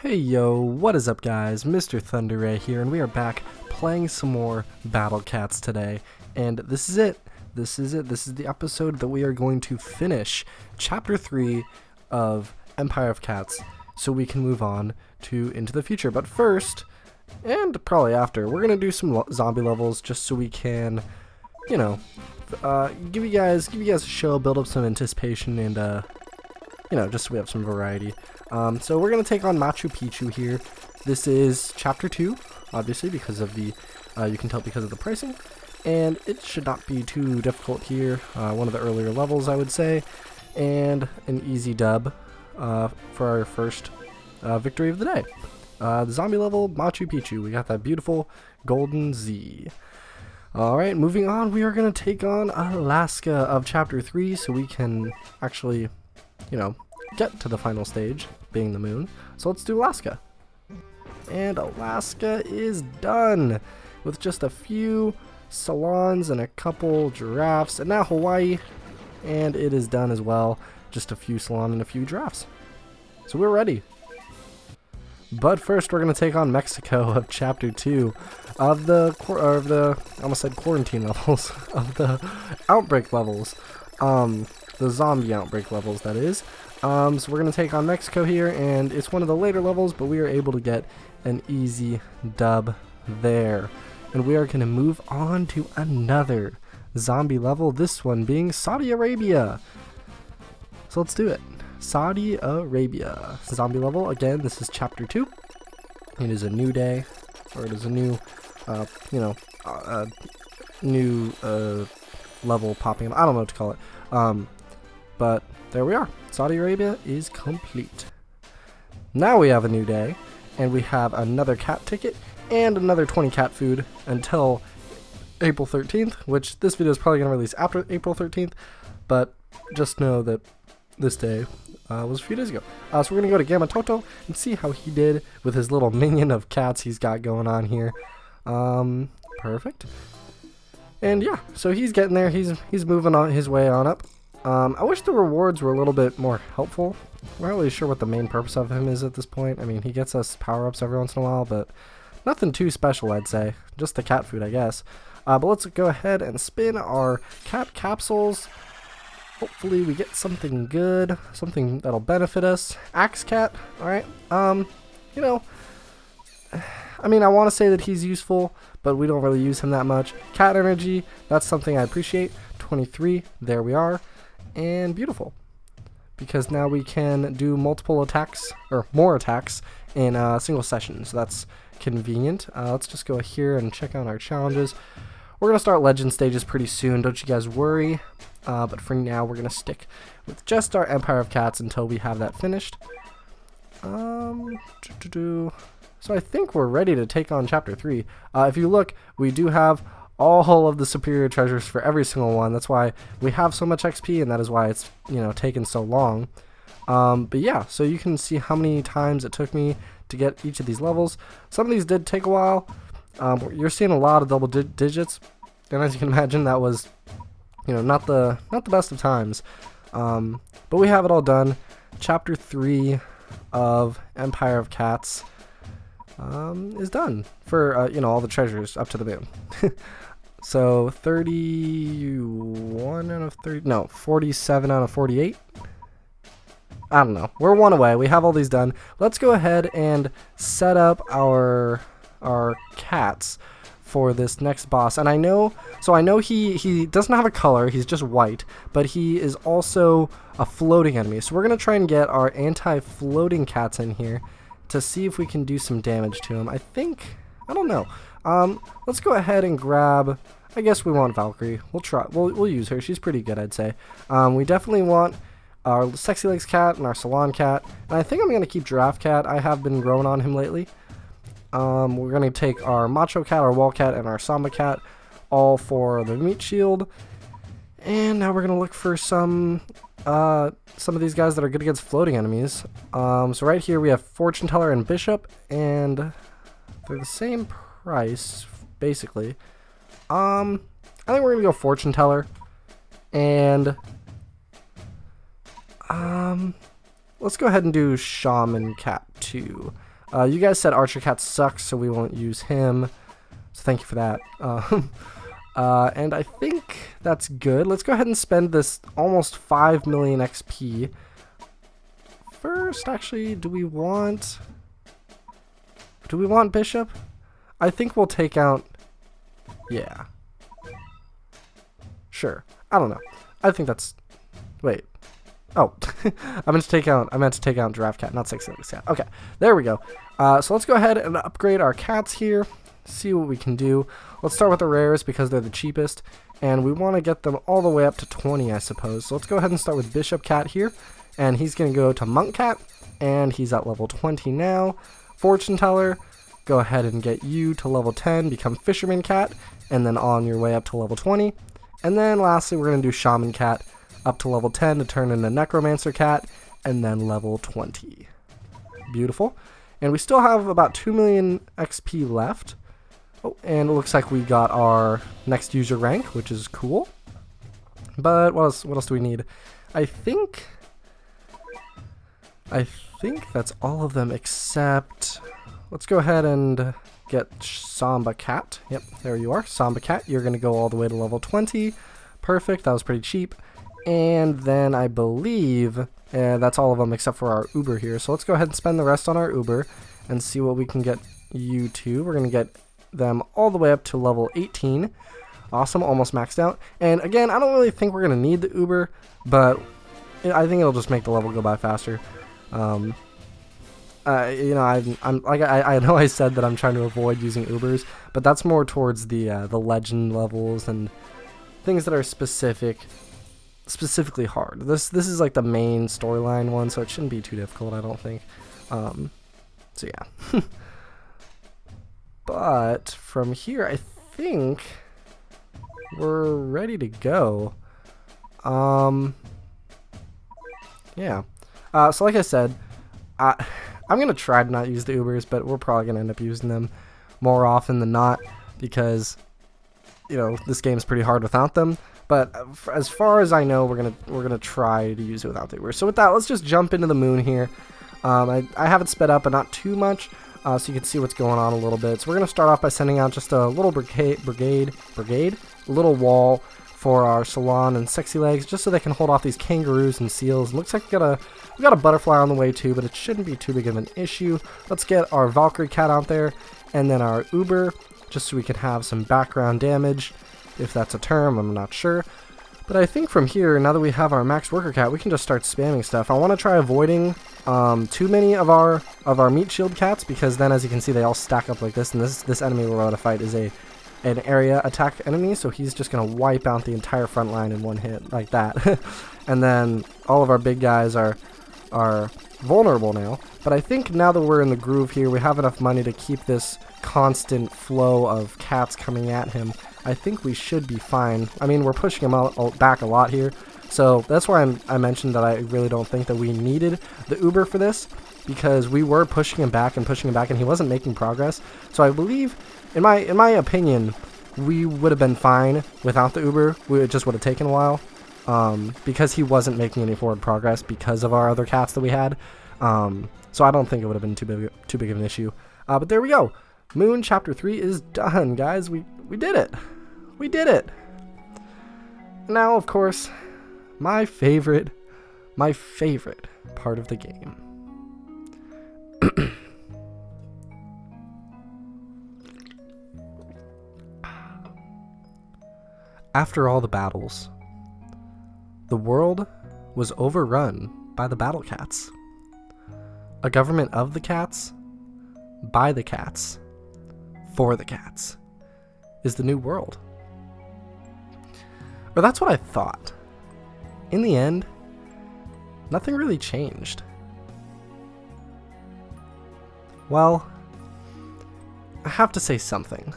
Hey yo, what is up guys? Mrthunderray here, and we are back playing some more Battle Cats today. And this is it. This is the episode that we are going to finish Chapter 3 of Empire of Cats, so we can move on to Into the Future. But first, and probably after, we're going to do some zombie levels just so we can, you know, give you guys a show, build up some anticipation, and you know, just so we have some variety. So we're going to take on Machu Picchu here. This is Chapter 2, obviously, because of the, you can tell because of the pricing. And it should not be too difficult here. One of the earlier levels, I would say. And an easy dub for our first victory of the day. The zombie level, Machu Picchu. We got that beautiful golden Z. Alright, moving on, we are going to take on Alaska of Chapter 3, so we can actually, you know, get to the final stage, being the moon. So let's do Alaska. And Alaska is done with just a few salons and a couple giraffes, and now Hawaii, and it is done as well. Just a few salons and a few giraffes. So we're ready. But first we're going to take on Mexico of Chapter 2 of the I almost said quarantine levels, of the outbreak levels. The zombie outbreak levels, that is. So we're going to take on Mexico here, and it's one of the later levels, but we are able to get an easy dub there. And we are going to move on to another zombie level, this one being Saudi Arabia. So let's do it. Saudi Arabia. Zombie level, again, this is Chapter 2. It is a new day, or it is a new, new level popping up. I don't know what to call it. But there we are. Saudi Arabia is complete. Now we have a new day, and we have another cat ticket and another 20 cat food until April 13th, which this video is probably going to release after April 13th, but just know that this day was a few days ago. So we're going to go to Gamma Toto and see how he did with his little minion of cats he's got going on here. Perfect. And yeah, so he's getting there. He's moving on his way on up. I wish the rewards were a little bit more helpful. We're not really sure what the main purpose of him is at this point. I mean, he gets us power-ups every once in a while, but nothing too special, I'd say. Just the cat food, I guess. But let's go ahead and spin our cat capsules. Hopefully we get something good, something that'll benefit us. Axe Cat, alright. You know, I mean, I want to say that he's useful, but we don't really use him that much. Cat Energy, that's something I appreciate. 23, there we are. And beautiful, because now we can do multiple attacks, or more attacks, in a single session, so that's convenient. Let's just go here and check out our challenges. We're going to start legend stages pretty soon, don't you guys worry, but for now we're going to stick with just our Empire of Cats until we have that finished. So I think we're ready to take on Chapter 3. If you look, we do have all of the superior treasures for every single one. That's why we have so much XP, and that is why it's, you know, taken so long. But yeah, so you can see how many times it took me to get each of these levels. Some of these did take a while. You're seeing a lot of double digits, and as you can imagine, that was, you know, not the best of times. But we have it all done. Chapter 3 of Empire of Cats is done for you know, all the treasures up to the moon. So 31 out of 30, no, 47 out of 48. I don't know. We're one away. We have all these done. Let's go ahead and set up our cats for this next boss. And I know he doesn't have a color. He's just white, but he is also a floating enemy. So we're gonna try and get our anti-floating cats in here to see if we can do some damage to him. I don't know. Let's go ahead and grab, I guess we want Valkyrie. We'll try, we'll use her. She's pretty good, I'd say. We definitely want our Sexy Legs cat and our Salon cat. And I think I'm going to keep Giraffe Cat. I have been growing on him lately. We're going to take our Macho Cat, our Wall Cat, and our Samba Cat, all for the meat shield. And now we're going to look for some of these guys that are good against floating enemies. So right here we have Fortune Teller and Bishop, and they're the same price, basically. I think we're gonna go Fortune Teller, and let's go ahead and do Shaman Cat 2. You guys said Archer Cat sucks, so we won't use him. So thank you for that. And I think that's good. Let's go ahead and spend this almost 5 million XP. First, actually, do we want Bishop? I think we'll take out... Yeah. Sure. I don't know. I think that's... Wait. Oh. I meant to take out Giraffe Cat, not 6 Cat. Okay. There we go. So let's go ahead and upgrade our cats here. See what we can do. Let's start with the rares because they're the cheapest. And we want to get them all the way up to 20, I suppose. So let's go ahead and start with Bishop Cat here. And he's going to go to Monk Cat. And he's at level 20 now. Fortune Teller. Go ahead and get you to level 10. Become Fisherman Cat. And then on your way up to level 20. And then lastly, we're going to do Shaman Cat up to level 10 to turn into Necromancer Cat. And then level 20. Beautiful. And we still have about 2 million XP left. Oh, and it looks like we got our next user rank, which is cool. But what else do we need? I think that's all of them except... Let's go ahead and get Samba Cat. Yep, there you are. Samba Cat, you're going to go all the way to level 20. Perfect, that was pretty cheap. And then I believe that's all of them except for our Uber here. So let's go ahead and spend the rest on our Uber and see what we can get you to. We're going to get them all the way up to level 18. Awesome, almost maxed out. And again, I don't really think we're going to need the Uber, but I think it'll just make the level go by faster. You know, I know I said that I'm trying to avoid using Ubers, but that's more towards the legend levels and things that are specifically hard. This is like the main storyline one, so it shouldn't be too difficult, I don't think. So yeah. But from here, I think we're ready to go. Yeah. So like I said, I'm going to try to not use the Ubers, but we're probably going to end up using them more often than not because, you know, this game's pretty hard without them. But as far as I know, we're gonna try to use it without the Ubers. So with that, let's just jump into the moon here. I have it sped up, but not too much. So you can see what's going on a little bit. So we're going to start off by sending out just a little little wall for our Salon and Sexy Legs, just so they can hold off these kangaroos and seals. It looks like we got a butterfly on the way too, but it shouldn't be too big of an issue. Let's get our Valkyrie Cat out there, and then our Uber, just so we can have some background damage, if that's a term, I'm not sure. But I think from here, now that we have our Max Worker Cat, we can just start spamming stuff. I want to try avoiding too many of our meat shield cats, because then, as you can see, they all stack up like this, and this enemy we're about to fight is an area attack enemy, so he's just going to wipe out the entire front line in one hit, like that. And then all of our big guys are vulnerable now. But I think now that we're in the groove here, we have enough money to keep this constant flow of cats coming at him. I think we should be fine. I mean, we're pushing him out back a lot here. So that's why I mentioned that I really don't think that we needed the Uber for this, because we were pushing him back, and he wasn't making progress. So I believe, in my opinion, we would have been fine without the Uber. It just would have taken a while, because he wasn't making any forward progress because of our other cats that we had. So I don't think it would have been too big of an issue. But there we go. Moon Chapter 3 is done, guys. We did it. We did it. Now, of course, my favorite part of the game. After all the battles, the world was overrun by the battle cats. A government of the cats, by the cats, for the cats, is the new world. Or that's what I thought. In the end, nothing really changed. Well, I have to say something.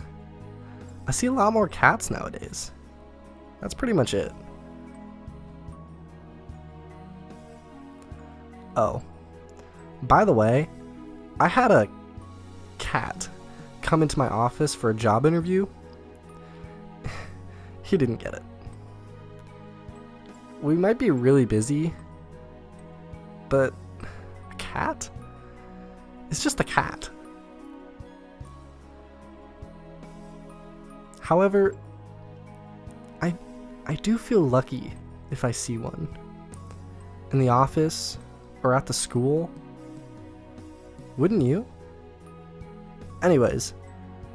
I see a lot more cats nowadays. That's pretty much it. Oh, by the way, I had a cat come into my office for a job interview. He didn't get it. We might be really busy, but a cat? It's just a cat. However, I do feel lucky if I see one. In the office or at the school. Wouldn't you? Anyways,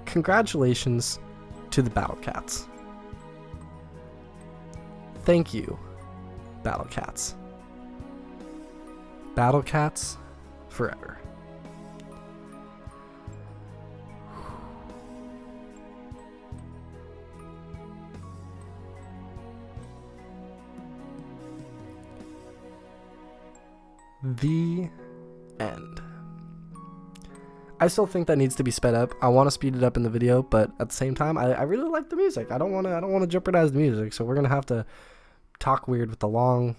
congratulations to the Battle Cats. Thank you, Battle Cats. Battle Cats forever. The end. I still think that needs to be sped up. I want to speed it up in the video, but at the same time, I really like the music. I don't want to jeopardize the music, so we're gonna have to talk weird with the long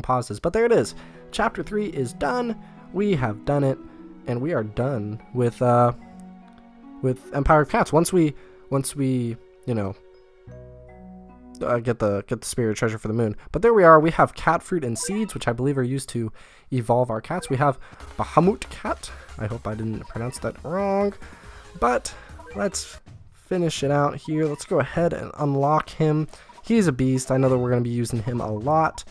pauses. But there it is. Chapter 3 is done. We have done it, and we are done with Empire of Cats. Once we you know, get the spirit treasure for the moon. But there we are. We have cat fruit and seeds, which I believe are used to evolve our cats. We have Bahamut Cat. I hope I didn't pronounce that wrong. But let's finish it out here. Let's go ahead and unlock him. He's a beast. I know that we're going to be using him a lot,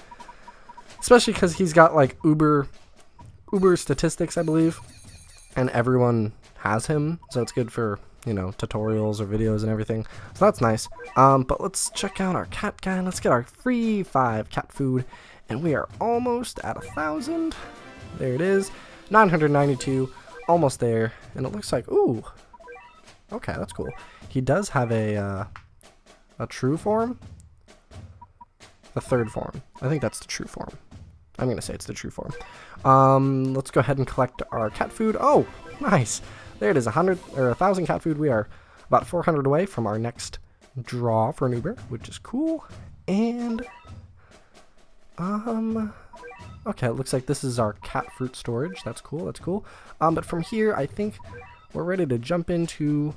especially because he's got like uber statistics, I believe, and everyone has him, so it's good for, you know, tutorials or videos and everything. So that's nice. But let's check out our cat guy. Let's get our free 5 cat food, and we are almost at 1,000. There it is, 992, almost there. And it looks like, ooh, okay, that's cool. He does have a true form, a third form. I think that's the true form. I'm gonna say it's the true form. Let's go ahead and collect our cat food. Oh, nice. There it is, 1,000 cat food. We are about 400 away from our next draw for an Uber, which is cool. And okay, it looks like this is our cat fruit storage. That's cool. That's cool. But from here, I think we're ready to jump into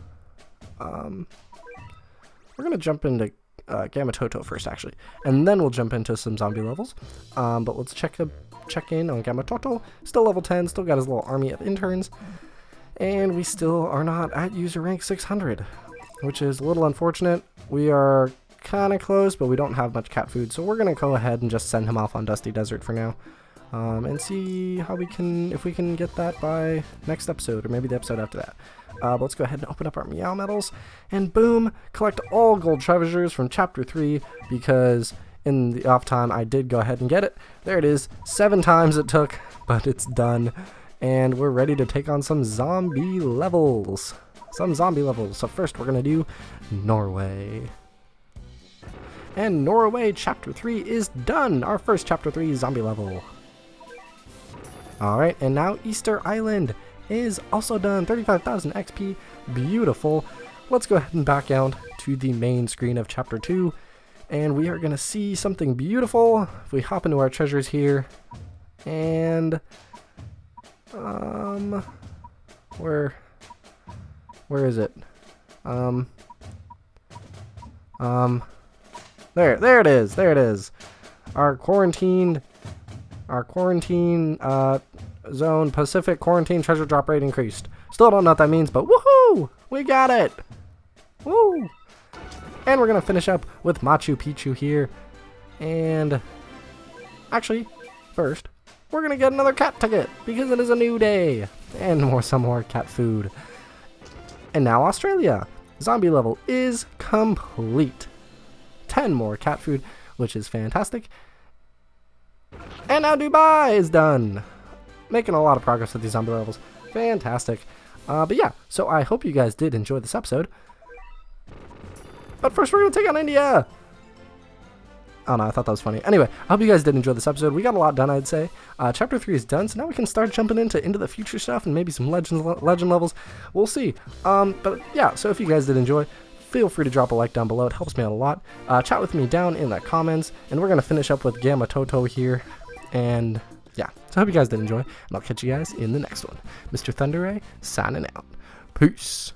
we're gonna jump into Gamma Toto first, actually, and then we'll jump into some zombie levels. But let's check in on Gamma Toto. Still level 10. Still got his little army of interns. And we still are not at user rank 600, which is a little unfortunate. We are kind of close, but we don't have much cat food, so we're going to go ahead and just send him off on Dusty Desert for now, and see how if we can get that by next episode, or maybe the episode after that. But let's go ahead and open up our Meow Medals, and boom, collect all gold treasures from Chapter 3, because in the off time I did go ahead and get it. There it is, 7 times it took, but it's done. And we're ready to take on some zombie levels. So first we're going to do Norway. And Norway Chapter 3 is done. Our first Chapter 3 zombie level. Alright, and now Easter Island is also done. 35,000 XP. Beautiful. Let's go ahead and back out to the main screen of Chapter 2. And we are going to see something beautiful. If we hop into our treasures here. And where is it? There it is. Our quarantine zone Pacific quarantine treasure drop rate increased. Still don't know what that means, but woohoo! We got it! Woo! And we're gonna finish up with Machu Picchu here. And actually, first, we're gonna get another cat ticket because it is a new day, and some more cat food. And now Australia. Zombie level is complete. 10 more cat food, which is fantastic. And now Dubai is done. Making a lot of progress with these zombie levels. Fantastic. But yeah, so I hope you guys did enjoy this episode. But first we're gonna take on India. Oh no, I thought that was funny. Anyway, I hope you guys did enjoy this episode. We got a lot done, I'd say. Chapter 3 is done, so now we can start jumping into the future stuff and maybe some legend levels. We'll see. But yeah, so if you guys did enjoy, feel free to drop a like down below. It helps me out a lot. Chat with me down in the comments, and we're going to finish up with Gamma Toto here. And yeah, so I hope you guys did enjoy, and I'll catch you guys in the next one. Mrthunderray, signing out. Peace.